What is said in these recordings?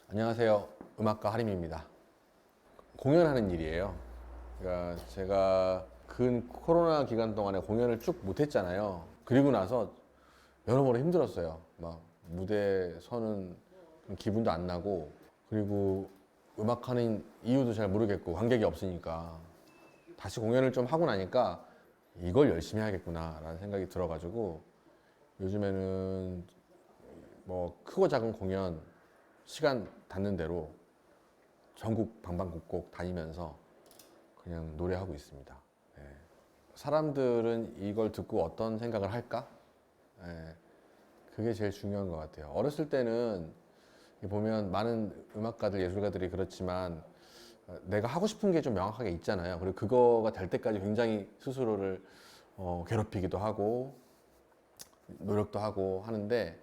안녕하세요. 음악가 하림입니다. 공연하는 일이에요. 그러니까 제가 근 코로나 기간 동안에 공연을 쭉 못했잖아요. 그리고 나서 여러모로 힘들었어요. 막 무대에 서는 기분도 안 나고, 그리고 음악하는 이유도 잘 모르겠고, 관객이 없으니까. 다시 공연을 좀 하고 나니까 이걸 열심히 해야겠구나 라는 생각이 들어가지고, 요즘에는 뭐 크고 작은 공연 시간 닿는 대로 전국 방방곡곡 다니면서 그냥 노래하고 있습니다. 예. 사람들은 이걸 듣고 어떤 생각을 할까? 예. 그게 제일 중요한 것 같아요. 어렸을 때는 보면 많은 음악가들, 예술가들이 그렇지만 내가 하고 싶은 게 좀 명확하게 있잖아요. 그리고 그거가 될 때까지 굉장히 스스로를 괴롭히기도 하고 노력도 하고 하는데,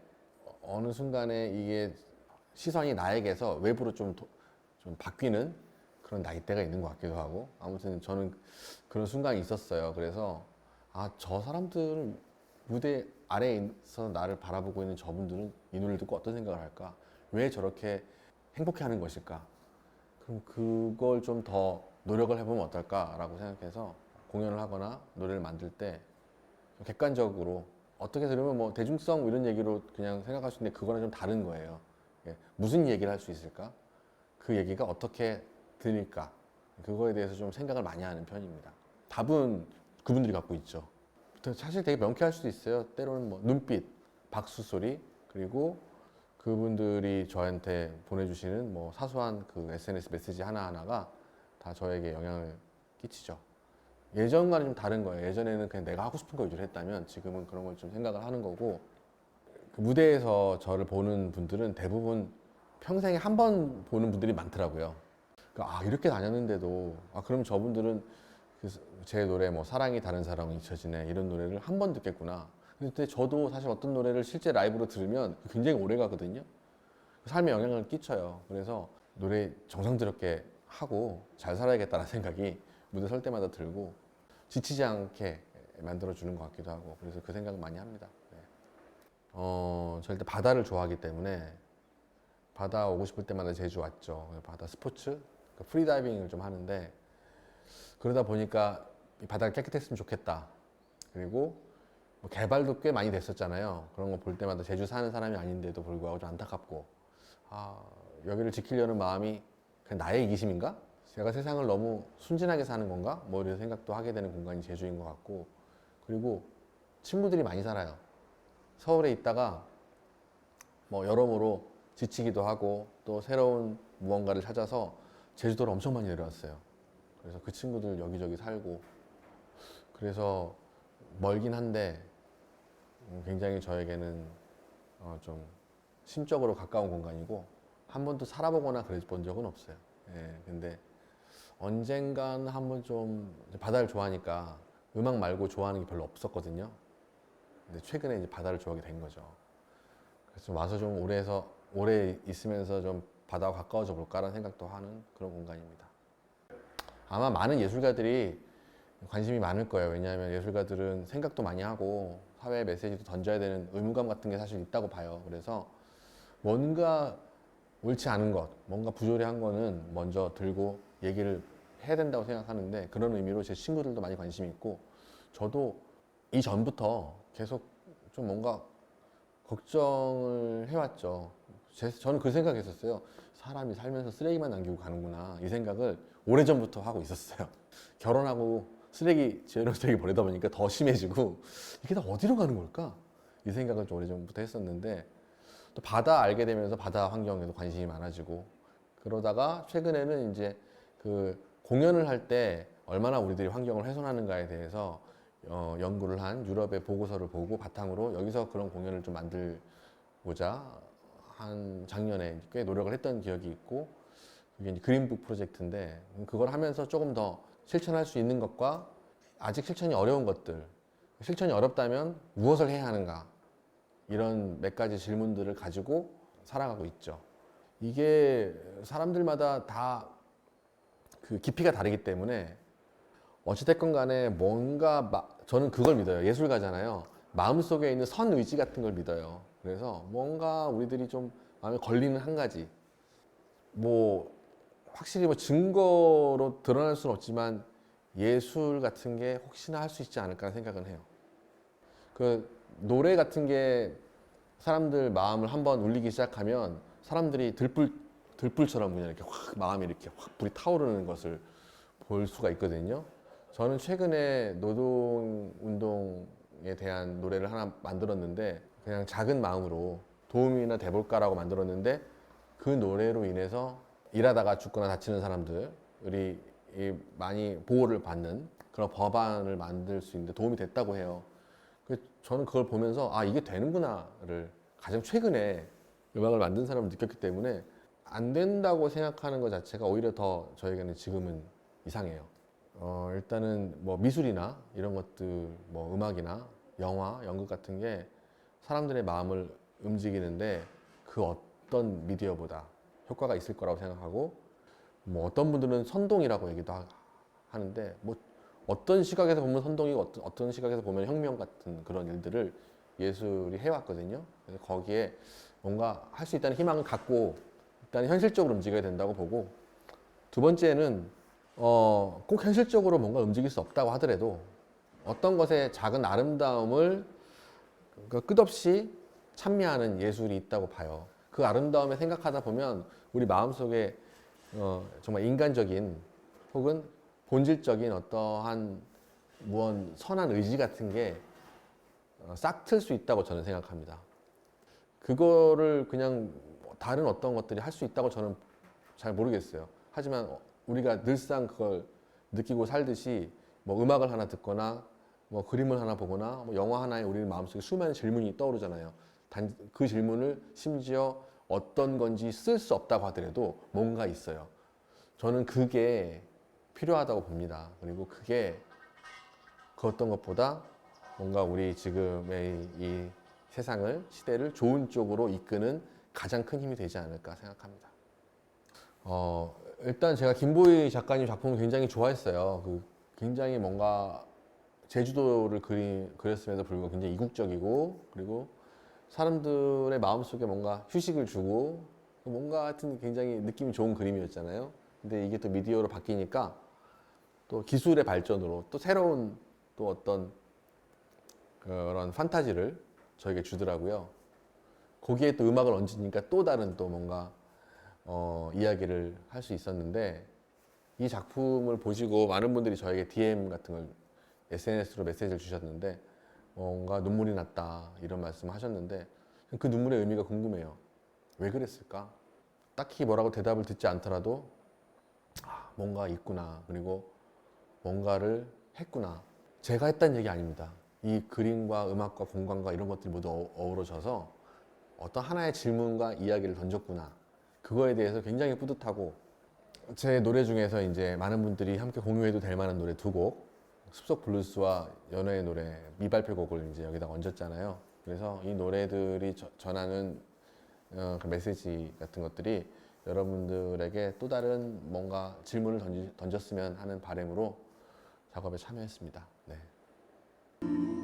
어느 순간에 이게 시선이 나에게서 외부로 좀 바뀌는 그런 나이대가 있는 것 같기도 하고, 아무튼 저는 그런 순간이 있었어요. 그래서 저 사람들은 무대 아래에서 나를 바라보고 있는 저분들은 이 노래를 듣고 어떤 생각을 할까? 왜 저렇게 행복해하는 것일까? 그럼 그걸 좀 더 노력을 해보면 어떨까라고 생각해서 공연을 하거나 노래를 만들 때 객관적으로, 어떻게 들으면 뭐 대중성 이런 얘기로 그냥 생각할 수 있는데 그거랑 좀 다른 거예요. 예, 무슨 얘기를 할 수 있을까? 그 얘기가 어떻게 들릴까? 그거에 대해서 좀 생각을 많이 하는 편입니다. 답은 그분들이 갖고 있죠. 사실 되게 명쾌할 수도 있어요. 때로는 뭐 눈빛, 박수 소리, 그리고 그분들이 저한테 보내주시는 뭐 사소한 그 SNS 메시지 하나하나가 다 저에게 영향을 끼치죠. 예전과는 좀 다른 거예요. 예전에는 그냥 내가 하고 싶은 거 위주로 했다면 지금은 그런 걸 좀 생각을 하는 거고, 그 무대에서 저를 보는 분들은 대부분 평생에 한 번 보는 분들이 많더라고요. 그러니까 이렇게 다녔는데도 그럼 저분들은 제 노래 뭐 사랑이 다른 사람은 잊혀지네 이런 노래를 한 번 듣겠구나. 근데 저도 사실 어떤 노래를 실제 라이브로 들으면 굉장히 오래 가거든요. 삶에 영향을 끼쳐요. 그래서 노래 정성스럽게 하고 잘 살아야겠다는 생각이 무대 설 때마다 들고, 지치지 않게 만들어 주는 것 같기도 하고, 그래서 그 생각을 많이 합니다. 네. 저 일단 바다를 좋아하기 때문에 바다 오고 싶을 때마다 제주 왔죠. 바다 스포츠, 프리다이빙을 좀 하는데, 그러다 보니까 이 바다가 깨끗했으면 좋겠다. 그리고 뭐 개발도 꽤 많이 됐었잖아요. 그런 거 볼 때마다 제주 사는 사람이 아닌데도 불구하고 좀 안타깝고, 아, 여기를 지키려는 마음이 그냥 나의 이기심인가? 제가 세상을 너무 순진하게 사는 건가? 뭐 이런 생각도 하게 되는 공간이 제주인 것 같고, 그리고 친구들이 많이 살아요. 서울에 있다가 뭐 여러모로 지치기도 하고 또 새로운 무언가를 찾아서 제주도를 엄청 많이 내려왔어요. 그래서 그 친구들 여기저기 살고, 그래서 멀긴 한데 굉장히 저에게는 좀 심적으로 가까운 공간이고, 한 번도 살아보거나 그래 본 적은 없어요. 예, 근데 언젠간 한번 좀 바다를 좋아하니까 음악 말고 좋아하는 게 별로 없었거든요. 근데 최근에 이제 바다를 좋아하게 된 거죠. 그래서 좀 와서 좀 오래 있으면서 좀 바다와 가까워져 볼까라는 생각도 하는 그런 공간입니다. 아마 많은 예술가들이 관심이 많을 거예요. 왜냐하면 예술가들은 생각도 많이 하고 사회에 메시지도 던져야 되는 의무감 같은 게 사실 있다고 봐요. 그래서 뭔가 옳지 않은 것, 뭔가 부조리한 거는 먼저 들고 얘기를 해야 된다고 생각하는데, 그런 의미로 제 친구들도 많이 관심이 있고, 저도 이전부터 계속 좀 뭔가 걱정을 해왔죠. 저는 그 생각했었어요. 사람이 살면서 쓰레기만 남기고 가는구나. 이 생각을 오래전부터 하고 있었어요. 결혼하고 재활용 쓰레기 버리다 보니까 더 심해지고, 이게 다 어디로 가는 걸까? 이 생각을 좀 오래전부터 했었는데, 또 바다 알게 되면서 바다 환경에도 관심이 많아지고, 그러다가 최근에는 이제 그 공연을 할 때 얼마나 우리들이 환경을 훼손하는가에 대해서 연구를 한 유럽의 보고서를 보고 바탕으로 여기서 그런 공연을 좀 만들고자 한 작년에 꽤 노력을 했던 기억이 있고, 그게 이제 그린북 프로젝트인데, 그걸 하면서 조금 더 실천할 수 있는 것과 아직 실천이 어려운 것들, 실천이 어렵다면 무엇을 해야 하는가, 이런 몇 가지 질문들을 가지고 살아가고 있죠. 이게 사람들마다 다 그 깊이가 다르기 때문에 어찌됐건 간에 저는 그걸 믿어요. 예술가잖아요. 마음속에 있는 선 의지 같은 걸 믿어요. 그래서 뭔가 우리들이 좀 마음에 걸리는 한 가지, 뭐 확실히 뭐 증거로 드러날 수는 없지만 예술 같은 게 혹시나 할 수 있지 않을까 생각은 해요. 그 노래 같은 게 사람들 마음을 한번 울리기 시작하면 사람들이 들불처럼 그냥 이렇게 확 마음이 이렇게 확 불이 타오르는 것을 볼 수가 있거든요. 저는 최근에 노동운동에 대한 노래를 하나 만들었는데 그냥 작은 마음으로 도움이나 돼볼까라고 만들었는데 그 노래로 인해서 일하다가 죽거나 다치는 사람들이 많이 보호를 받는 그런 법안을 만들 수 있는데 도움이 됐다고 해요. 저는 그걸 보면서 아 이게 되는구나를 가장 최근에 음악을 만든 사람을 느꼈기 때문에 안 된다고 생각하는 것 자체가 오히려 더 저에게는 지금은 이상해요. 일단은 뭐 미술이나 이런 것들, 뭐 음악이나 영화, 연극 같은 게 사람들의 마음을 움직이는데 그 어떤 미디어보다 효과가 있을 거라고 생각하고 뭐 어떤 분들은 선동이라고 얘기도 하는데 뭐 어떤 시각에서 보면 선동이고 어떤 시각에서 보면 혁명 같은 그런 일들을 예술이 해왔거든요. 그래서 거기에 뭔가 할 수 있다는 희망을 갖고 일단 현실적으로 움직여야 된다고 보고 두 번째는 꼭 현실적으로 뭔가 움직일 수 없다고 하더라도 어떤 것의 작은 아름다움을 끝없이 찬미하는 예술이 있다고 봐요. 그 아름다움에 생각하다 보면 우리 마음속에 정말 인간적인 혹은 본질적인 어떠한 무언 선한 의지 같은 게 싹 틀 수 있다고 저는 생각합니다. 그거를 그냥 다른 어떤 것들이 할 수 있다고 저는 잘 모르겠어요. 하지만 우리가 늘상 그걸 느끼고 살듯이 뭐 음악을 하나 듣거나 뭐 그림을 하나 보거나 뭐 영화 하나에 우리 마음속에 수많은 질문이 떠오르잖아요. 그 질문을 심지어 어떤 건지 쓸 수 없다고 하더라도 뭔가 있어요. 저는 그게 필요하다고 봅니다. 그리고 그게 그 어떤 것보다 뭔가 우리 지금의 이 세상을, 시대를 좋은 쪽으로 이끄는 가장 큰 힘이 되지 않을까 생각합니다. 일단 제가 김보희 작가님 작품을 굉장히 좋아했어요. 굉장히 뭔가 제주도를 그렸음에도 불구하고 굉장히 이국적이고 그리고 사람들의 마음속에 뭔가 휴식을 주고 뭔가 하여튼 굉장히 느낌이 좋은 그림이었잖아요. 근데 이게 또 미디어로 바뀌니까 또 기술의 발전으로 또 새로운 또 어떤 그런 판타지를 저에게 주더라고요. 거기에 또 음악을 얹으니까 또 다른 또 뭔가 이야기를 할 수 있었는데 이 작품을 보시고 많은 분들이 저에게 DM 같은 걸 SNS로 메시지를 주셨는데 뭔가 눈물이 났다 이런 말씀을 하셨는데 그 눈물의 의미가 궁금해요. 왜 그랬을까? 딱히 뭐라고 대답을 듣지 않더라도 뭔가 있구나 그리고 뭔가를 했구나. 제가 했다는 얘기 아닙니다. 이 그림과 음악과 공간과 이런 것들이 모두 어우러져서 어떤 하나의 질문과 이야기를 던졌구나. 그거에 대해서 굉장히 뿌듯하고 제 노래 중에서 이제 많은 분들이 함께 공유해도 될 만한 노래 두 곡, 숲속 블루스와 연애의 노래 미발표곡을 이제 여기다 얹었잖아요. 그래서 이 노래들이 전하는 그 메시지 같은 것들이 여러분들에게 또 다른 뭔가 질문을 던졌으면 하는 바람으로 작업에 참여했습니다. 네.